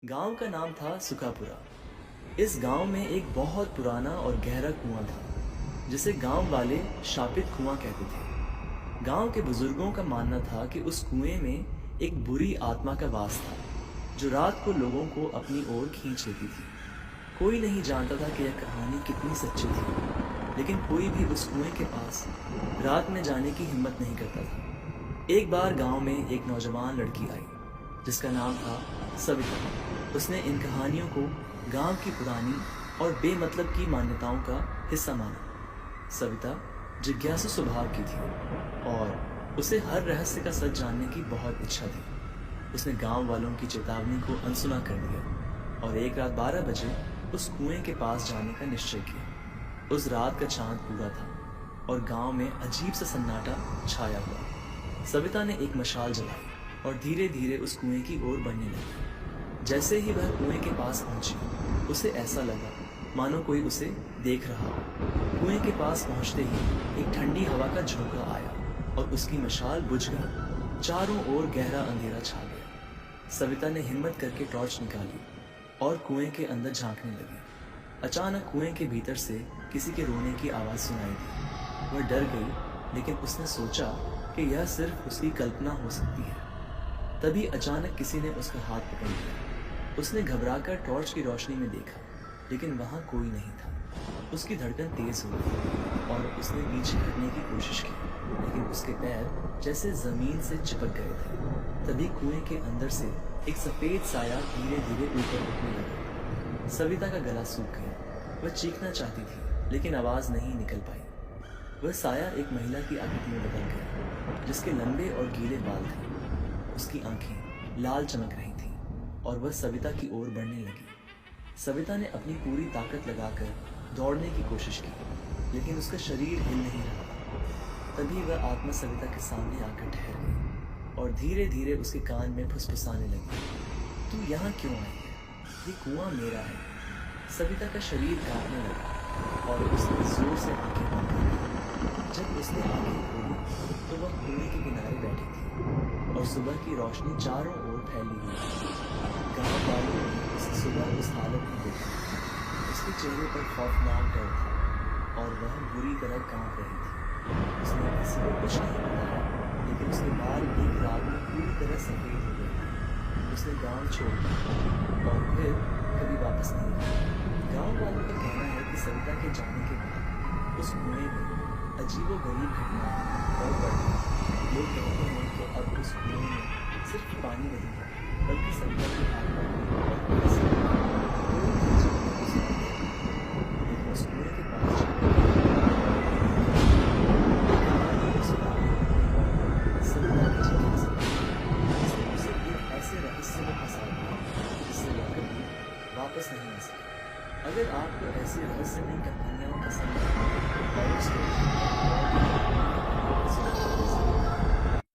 गांव का नाम था सुखापुरा। इस गांव में एक बहुत पुराना और गहरा कुआं था, जिसे गांव वाले शापित कुआं कहते थे। गांव के बुजुर्गों का मानना था कि उस कुएं में एक बुरी आत्मा का वास था, जो रात को लोगों को अपनी ओर खींच लेती थी। कोई नहीं जानता था कि यह कहानी कितनी सच्ची थी, लेकिन कोई भी उस कुएं के पास रात में जाने की हिम्मत नहीं करता था। एक बार गांव में एक नौजवान लड़की आई, जिसका नाम था सविता। उसने इन कहानियों को गांव की पुरानी और बेमतलब की मान्यताओं का हिस्सा माना। सविता जिज्ञासु स्वभाव की थी और उसे हर रहस्य का सच जानने की बहुत इच्छा थी। उसने गांव वालों की चेतावनी को अनसुना कर दिया और एक रात 12 बजे उस कुएं के पास जाने का निश्चय किया। उस रात का चांद पूरा था और गांव में अजीब सा सन्नाटा छाया हुआ। सविता ने एक मशाल जलाई और धीरे धीरे उस कुएं की ओर बढ़ने लगी। जैसे ही वह कुएं के पास पहुंची, उसे ऐसा लगा मानो कोई उसे देख रहा हो। कुएं के पास पहुंचते ही एक ठंडी हवा का झोंका आया और उसकी मशाल बुझ गई। चारों ओर गहरा अंधेरा छा गया। सविता ने हिम्मत करके टॉर्च निकाली और कुएं के अंदर झांकने लगी। अचानक कुएं के भीतर से किसी के रोने की आवाज सुनाई दी। वह डर गई, लेकिन उसने सोचा कि यह सिर्फ उसकी कल्पना हो सकती है। तभी अचानक किसी ने उसका हाथ पकड़ लिया। उसने घबराकर टॉर्च की रोशनी में देखा, लेकिन वहां कोई नहीं था। उसकी धड़कन तेज हो गई और उसने पीछे हटने की कोशिश की, लेकिन उसके पैर जैसे जमीन से चिपक गए थे। तभी कुएं के अंदर से एक सफेद साया धीरे धीरे ऊपर उठने लगा। सविता का गला सूख गया। वह चीखना चाहती थी, लेकिन आवाज नहीं निकल पाई। वह साया एक महिला की आकृति में बदल गया, जिसके लंबे और गीले बाल थे। उसकी आंखें लाल चमक रही थीं और वह सविता की ओर बढ़ने लगी। सविता ने अपनी पूरी ताकत लगाकर दौड़ने की कोशिश की, लेकिन उसका शरीर हिल नहीं रहा था। तभी वह आत्मा सविता के सामने आकर ठहर गई और धीरे धीरे उसके कान में फुसफुसाने लगी। तू यहाँ क्यों आई है? ये कुआं मेरा है। सविता का शरीर कांपने लगा और उसने जोर से आंखें बंद कर ली। जब उसने आंखें खोली तो वह कुएं के किनारे बैठी थी और सुबह की रोशनी चारों ओर फैली हुई थी। गांव वालों ने उसे सुबह उस हालत में देखा। उसके चेहरे पर खौफनाक डर था और वह बुरी तरह कांप रही थी। उसने किसी को कुछ नहीं बताया, लेकिन उसके बाल एक रात में पूरी तरह सफेद हो गए। उसने गांव छोड़ दिया और फिर कभी वापस नहीं आया। गांव वालों का कहना है कि सविता के जाने के बाद उस कुएं में अजीबोगरीब घटनाएं और बढ़ गई। लोग कहते हैं कि अब उस कुएं में सिर्फ पानी नहीं है, बल्कि सविता की आत्मा और ऐसी कोई भी चीज़ नहीं हो सकती है। लेकिन उस कुएं के पास सविता की जिज्ञासा इसने उसे एक ऐसे रहस्य में फंसा दिया जिससे वह कभी वापस नहीं आ सका। अगर आपको ऐसी रहस्यमयी कहानियाँ पसंद हैं और उसके